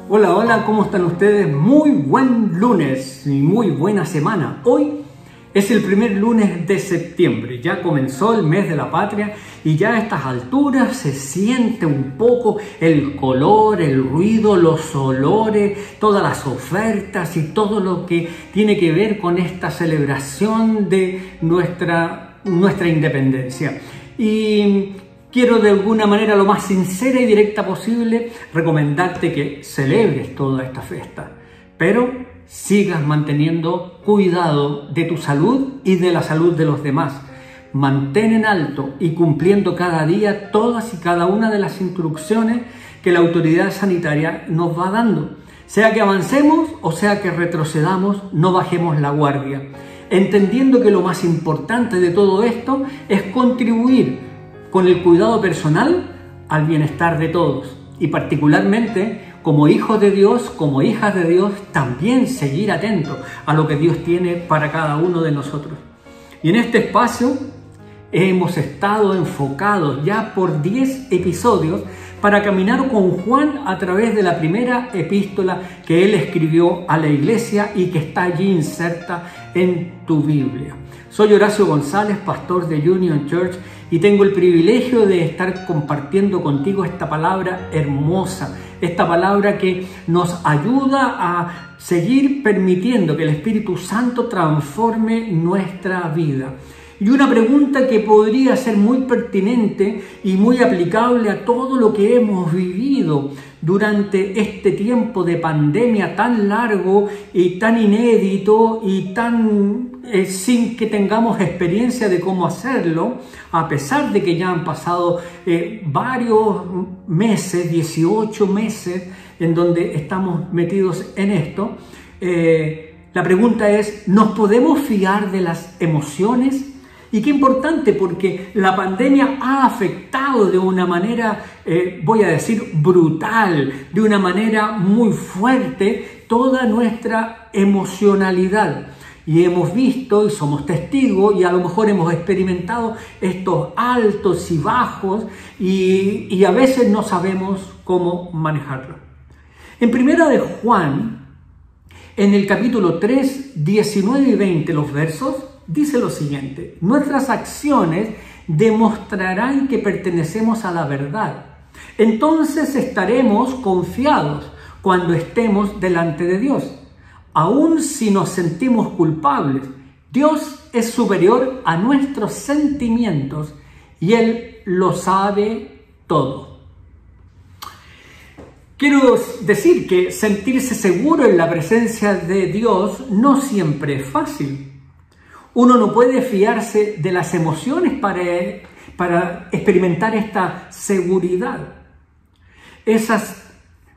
Hola, hola, ¿cómo están ustedes? Muy buen lunes y muy buena semana. Hoy es el primer lunes de septiembre, ya comenzó el mes de la patria y ya a estas alturas se siente un poco el color, el ruido, los olores, todas las ofertas y todo lo que tiene que ver con esta celebración de nuestra independencia. Y quiero de alguna manera, lo más sincera y directa posible, recomendarte que celebres toda esta fiesta, pero sigas manteniendo cuidado de tu salud y de la salud de los demás. Mantén en alto y cumpliendo cada día todas y cada una de las instrucciones que la autoridad sanitaria nos va dando. Sea que avancemos o sea que retrocedamos, no bajemos la guardia, entendiendo que lo más importante de todo esto es contribuir con el cuidado personal al bienestar de todos y particularmente como hijos de Dios, como hijas de Dios, también seguir atentos a lo que Dios tiene para cada uno de nosotros. Y en este espacio hemos estado enfocados ya por 10 episodios para caminar con Juan a través de la primera epístola que él escribió a la iglesia y que está allí inserta en tu Biblia. Soy Horacio González, pastor de Union Church, y tengo el privilegio de estar compartiendo contigo esta palabra hermosa, esta palabra que nos ayuda a seguir permitiendo que el Espíritu Santo transforme nuestra vida. Y una pregunta que podría ser muy pertinente y muy aplicable a todo lo que hemos vivido durante este tiempo de pandemia tan largo y tan inédito y tan sin que tengamos experiencia de cómo hacerlo, a pesar de que ya han pasado varios meses, 18 meses en donde estamos metidos en esto. La pregunta es, ¿nos podemos fiar de las emociones? Y qué importante, porque la pandemia ha afectado de una manera, voy a decir, brutal, de una manera muy fuerte, toda nuestra emocionalidad. Y hemos visto y somos testigos y a lo mejor hemos experimentado estos altos y bajos y a veces no sabemos cómo manejarlo. En primera de Juan, en el capítulo 3, 19 y 20, los versos, dice lo siguiente: nuestras acciones demostrarán que pertenecemos a la verdad. Entonces estaremos confiados cuando estemos delante de Dios. Aun si nos sentimos culpables, Dios es superior a nuestros sentimientos y Él lo sabe todo. Quiero decir que sentirse seguro en la presencia de Dios no siempre es fácil. Uno no puede fiarse de las emociones para experimentar esta seguridad.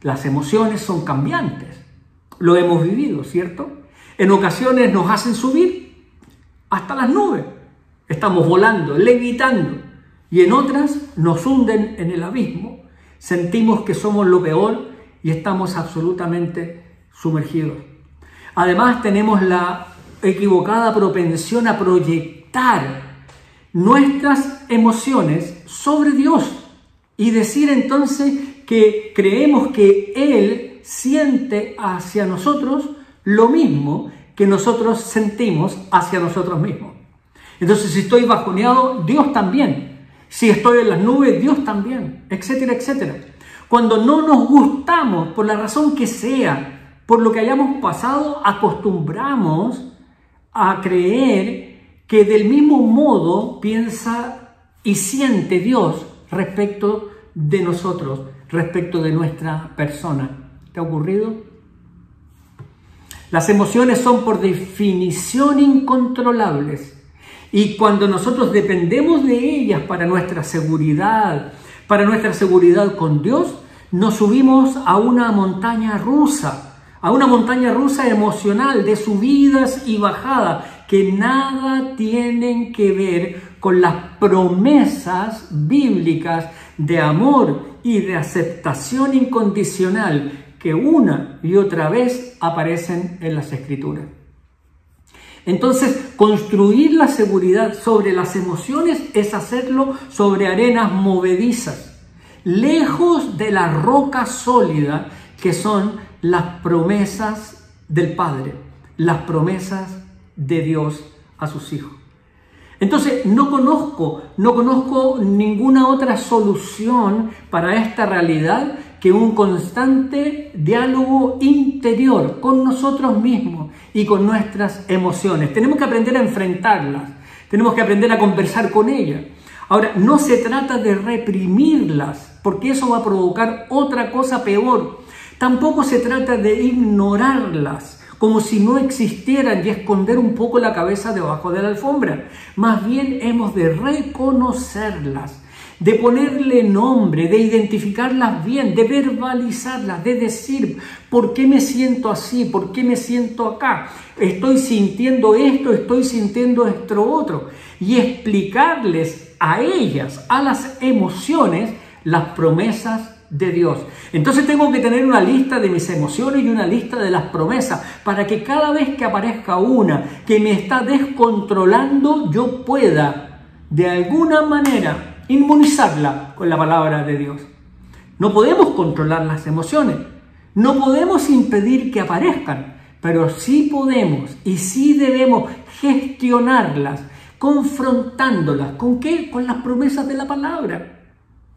Las emociones son cambiantes. Lo hemos vivido, ¿cierto? En ocasiones nos hacen subir hasta las nubes. Estamos volando, levitando. Y en otras nos hunden en el abismo. Sentimos que somos lo peor y estamos absolutamente sumergidos. Además, tenemos la equivocada propensión a proyectar nuestras emociones sobre Dios y decir entonces que creemos que Él siente hacia nosotros lo mismo que nosotros sentimos hacia nosotros mismos. Entonces, si estoy bajoneado, Dios también. Si estoy en las nubes, Dios también, etcétera, etcétera. Cuando no nos gustamos, por la razón que sea, por lo que hayamos pasado, acostumbramos a creer que del mismo modo piensa y siente Dios respecto de nosotros, respecto de nuestra persona. ¿Te ha ocurrido? Las emociones son por definición incontrolables y cuando nosotros dependemos de ellas para nuestra seguridad con Dios, nos subimos a una montaña rusa emocional de subidas y bajadas que nada tienen que ver con las promesas bíblicas de amor y de aceptación incondicional que una y otra vez aparecen en las Escrituras. Entonces, construir la seguridad sobre las emociones es hacerlo sobre arenas movedizas, lejos de la roca sólida que son las promesas del Padre, las promesas de Dios a sus hijos. Entonces, no conozco ninguna otra solución para esta realidad que un constante diálogo interior con nosotros mismos y con nuestras emociones. Tenemos que aprender a enfrentarlas, tenemos que aprender a conversar con ellas. Ahora, no se trata de reprimirlas, porque eso va a provocar otra cosa peor. Tampoco se trata de ignorarlas, como si no existieran y esconder un poco la cabeza debajo de la alfombra. Más bien hemos de reconocerlas, de ponerle nombre, de identificarlas bien, de verbalizarlas, de decir por qué me siento así, por qué me siento acá, estoy sintiendo esto otro, y explicarles a ellas, a las emociones, las promesas de Dios. Entonces tengo que tener una lista de mis emociones y una lista de las promesas para que cada vez que aparezca una que me está descontrolando, yo pueda de alguna manera inmunizarla con la palabra de Dios. No podemos controlar las emociones, no podemos impedir que aparezcan, pero sí podemos y sí debemos gestionarlas, confrontándolas. ¿Con qué? Con las promesas de la palabra.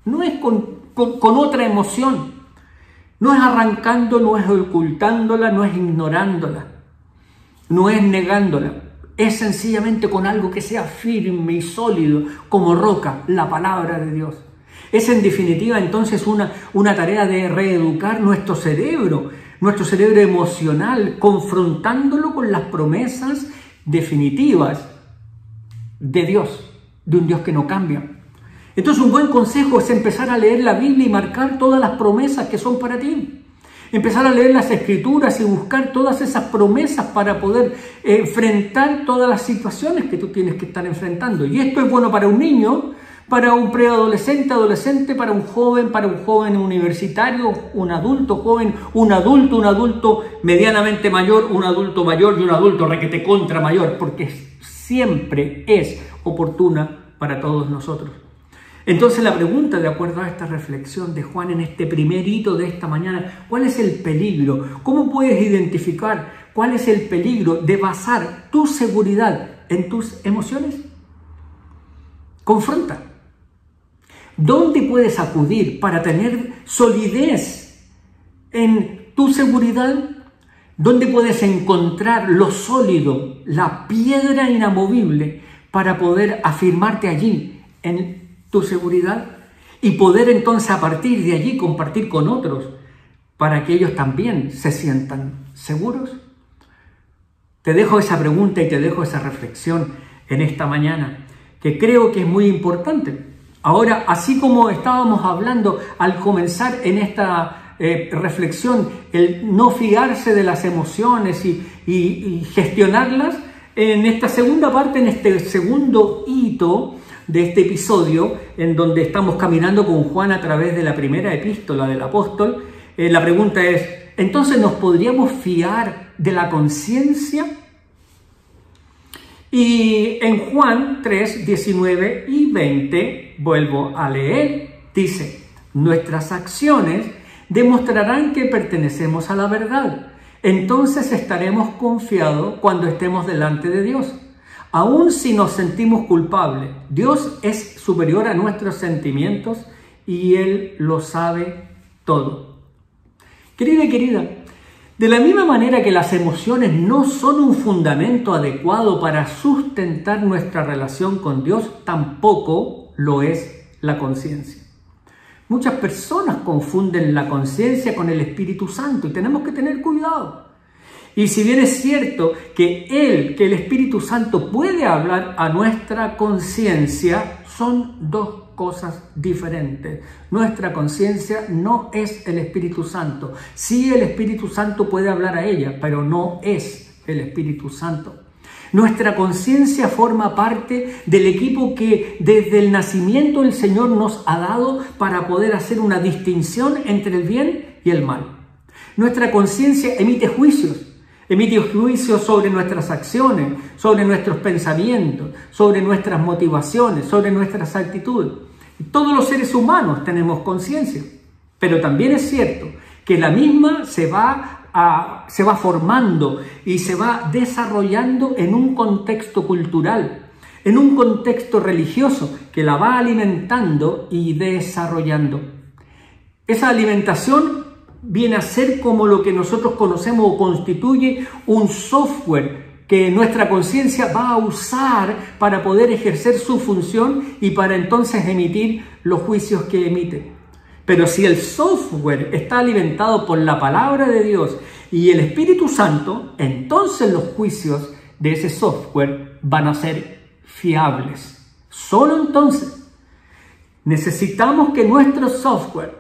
No es con otra emoción, no es arrancando, no es ocultándola, no es ignorándola, no es negándola, es sencillamente con algo que sea firme y sólido como roca, la palabra de Dios. Es en definitiva entonces una tarea de reeducar nuestro cerebro emocional, confrontándolo con las promesas definitivas de Dios, de un Dios que no cambia. Entonces un buen consejo es empezar a leer la Biblia y marcar todas las promesas que son para ti. Empezar a leer las Escrituras y buscar todas esas promesas para poder enfrentar todas las situaciones que tú tienes que estar enfrentando. Y esto es bueno para un niño, para un preadolescente, adolescente, para un joven universitario, un adulto joven, un adulto medianamente mayor, un adulto mayor y un adulto requete contra mayor, porque siempre es oportuna para todos nosotros. Entonces la pregunta, de acuerdo a esta reflexión de Juan en este primer hito de esta mañana, ¿cuál es el peligro? ¿Cómo puedes identificar cuál es el peligro de basar tu seguridad en tus emociones? Confronta. ¿Dónde puedes acudir para tener solidez en tu seguridad? ¿Dónde puedes encontrar lo sólido, la piedra inamovible para poder afirmarte allí en tu seguridad y poder entonces a partir de allí compartir con otros para que ellos también se sientan seguros? Te dejo esa pregunta y te dejo esa reflexión en esta mañana, que creo que es muy importante. Ahora, así como estábamos hablando al comenzar en esta reflexión, el no fiarse de las emociones y gestionarlas, en esta segunda parte, en este segundo hito de este episodio, en donde estamos caminando con Juan a través de la primera epístola del apóstol, la pregunta es, ¿entonces nos podríamos fiar de la conciencia? Y en Juan 3, 19 y 20, vuelvo a leer, dice, nuestras acciones demostrarán que pertenecemos a la verdad. Entonces estaremos confiados cuando estemos delante de Dios. Aun si nos sentimos culpables, Dios es superior a nuestros sentimientos y Él lo sabe todo. Querida y querida, de la misma manera que las emociones no son un fundamento adecuado para sustentar nuestra relación con Dios, tampoco lo es la conciencia. Muchas personas confunden la conciencia con el Espíritu Santo y tenemos que tener cuidado. Y si bien es cierto que el Espíritu Santo puede hablar a nuestra conciencia, son dos cosas diferentes. Nuestra conciencia no es el Espíritu Santo. Sí, el Espíritu Santo puede hablar a ella, pero no es el Espíritu Santo. Nuestra conciencia forma parte del equipo que desde el nacimiento el Señor nos ha dado para poder hacer una distinción entre el bien y el mal. Nuestra conciencia emite juicios sobre nuestras acciones, sobre nuestros pensamientos, sobre nuestras motivaciones, sobre nuestras actitudes. Todos los seres humanos tenemos conciencia, pero también es cierto que la misma se va formando y se va desarrollando en un contexto cultural, en un contexto religioso que la va alimentando y desarrollando. Esa alimentación viene a ser como lo que nosotros conocemos o constituye un software que nuestra conciencia va a usar para poder ejercer su función y para entonces emitir los juicios que emite. Pero si el software está alimentado por la palabra de Dios y el Espíritu Santo, entonces los juicios de ese software van a ser fiables. Solo entonces necesitamos que nuestro software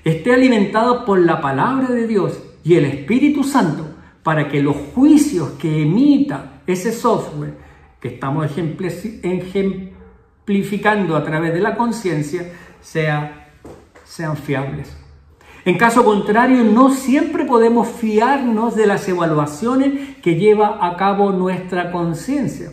esté alimentado por la palabra de Dios y el Espíritu Santo para que los juicios que emita ese software que estamos ejemplificando a través de la conciencia sean fiables. En caso contrario, no siempre podemos fiarnos de las evaluaciones que lleva a cabo nuestra conciencia.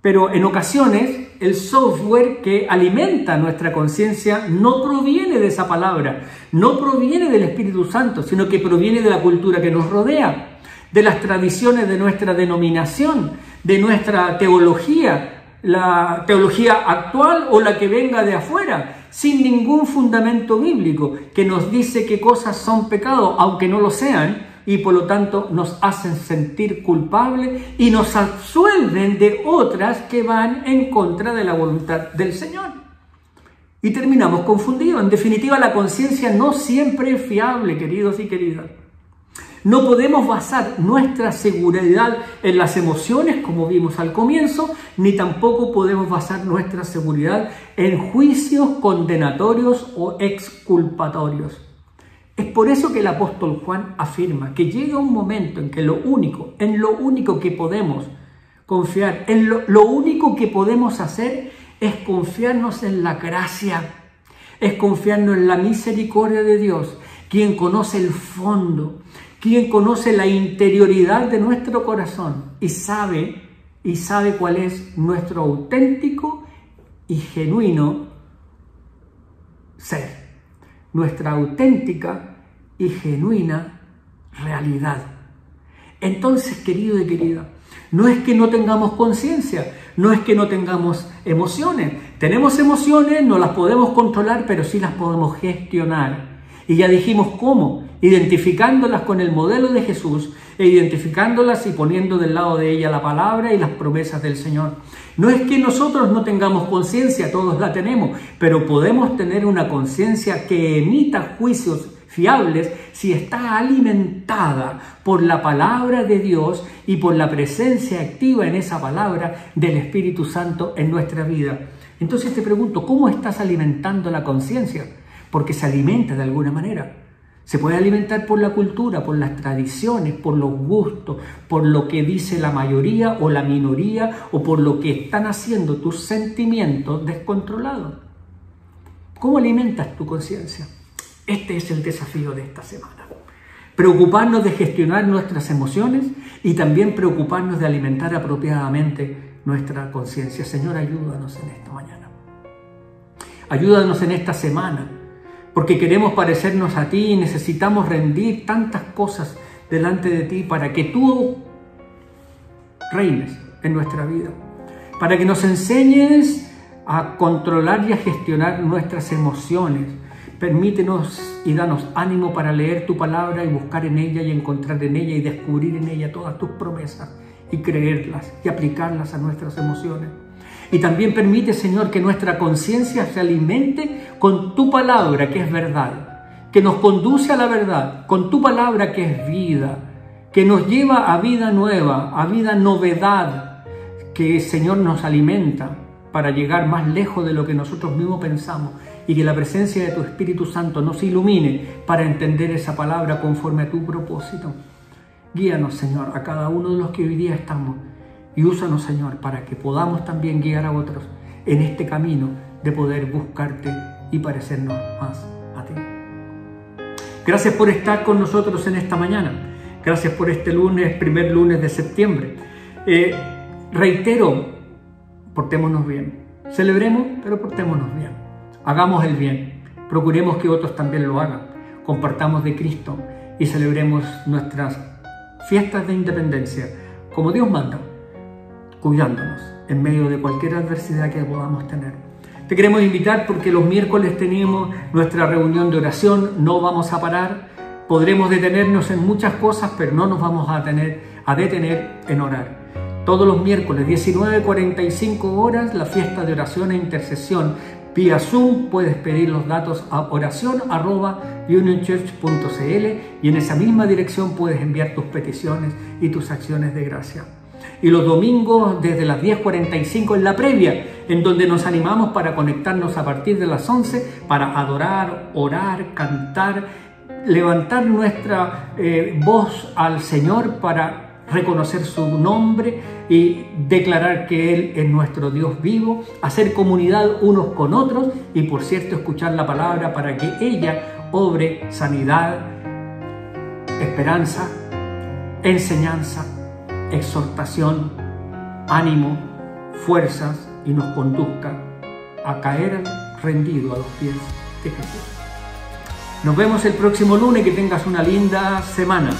Pero en ocasiones, el software que alimenta nuestra conciencia no proviene de esa palabra, no proviene del Espíritu Santo, sino que proviene de la cultura que nos rodea, de las tradiciones de nuestra denominación, de nuestra teología, la teología actual o la que venga de afuera, sin ningún fundamento bíblico, que nos dice qué cosas son pecado, aunque no lo sean, y por lo tanto nos hacen sentir culpables y nos absuelven de otras que van en contra de la voluntad del Señor. Y terminamos confundidos. En definitiva, la conciencia no siempre es fiable, queridos y queridas. No podemos basar nuestra seguridad en las emociones, como vimos al comienzo, ni tampoco podemos basar nuestra seguridad en juicios condenatorios o exculpatorios. Es por eso que el apóstol Juan afirma que llega un momento en que en lo único que podemos confiar, lo único que podemos hacer es confiarnos en la gracia, es confiarnos en la misericordia de Dios, quien conoce el fondo, quien conoce la interioridad de nuestro corazón y sabe cuál es nuestro auténtico y genuino ser. Nuestra auténtica y genuina realidad. Entonces, querido y querida, no es que no tengamos conciencia, no es que no tengamos emociones. Tenemos emociones, no las podemos controlar, pero sí las podemos gestionar. Y ya dijimos cómo, identificándolas con el modelo de Jesús e identificándolas y poniendo del lado de ella la palabra y las promesas del Señor. No es que nosotros no tengamos conciencia, todos la tenemos, pero podemos tener una conciencia que emita juicios fiables si está alimentada por la palabra de Dios y por la presencia activa en esa palabra del Espíritu Santo en nuestra vida. Entonces te pregunto, ¿cómo estás alimentando la conciencia? Porque se alimenta de alguna manera. Se puede alimentar por la cultura, por las tradiciones, por los gustos, por lo que dice la mayoría o la minoría o por lo que están haciendo tus sentimientos descontrolados. ¿Cómo alimentas tu conciencia? Este es el desafío de esta semana. Preocuparnos de gestionar nuestras emociones y también preocuparnos de alimentar apropiadamente nuestra conciencia. Señor, ayúdanos en esta mañana. Ayúdanos en esta semana. Porque queremos parecernos a ti y necesitamos rendir tantas cosas delante de ti para que tú reines en nuestra vida. Para que nos enseñes a controlar y a gestionar nuestras emociones. Permítenos y danos ánimo para leer tu palabra y buscar en ella y encontrar en ella y descubrir en ella todas tus promesas y creerlas y aplicarlas a nuestras emociones. Y también permite, Señor, que nuestra conciencia se alimente con tu palabra, que es verdad, que nos conduce a la verdad, con tu palabra, que es vida, que nos lleva a vida nueva, a vida novedad, que, Señor, nos alimenta para llegar más lejos de lo que nosotros mismos pensamos y que la presencia de tu Espíritu Santo nos ilumine para entender esa palabra conforme a tu propósito. Guíanos, Señor, a cada uno de los que hoy día estamos. Y úsanos, Señor, para que podamos también guiar a otros en este camino de poder buscarte y parecernos más a ti. Gracias por estar con nosotros en esta mañana. Gracias por este lunes, primer lunes de septiembre. Reitero, portémonos bien. Celebremos, pero portémonos bien. Hagamos el bien. Procuremos que otros también lo hagan. compartamos de Cristo y celebremos nuestras fiestas de independencia como Dios manda, cuidándonos en medio de cualquier adversidad que podamos tener. Te queremos invitar porque los miércoles tenemos nuestra reunión de oración, no vamos a parar, podremos detenernos en muchas cosas, pero no nos vamos a detener en orar. Todos los miércoles, 19:45 horas, la fiesta de oración e intercesión. Vía Zoom puedes pedir los datos a oración@unionchurch.cl y en esa misma dirección puedes enviar tus peticiones y tus acciones de gracia. Y los domingos desde las 10:45 en la previa, en donde nos animamos para conectarnos a partir de las 11 para adorar, orar, cantar, levantar nuestra voz al Señor para reconocer su nombre y declarar que Él es nuestro Dios vivo, hacer comunidad unos con otros y, por cierto, escuchar la palabra para que ella obre sanidad, esperanza, enseñanza, exhortación, ánimo, fuerzas y nos conduzca a caer rendido a los pies de Jesús. Nos vemos el próximo lunes, que tengas una linda semana.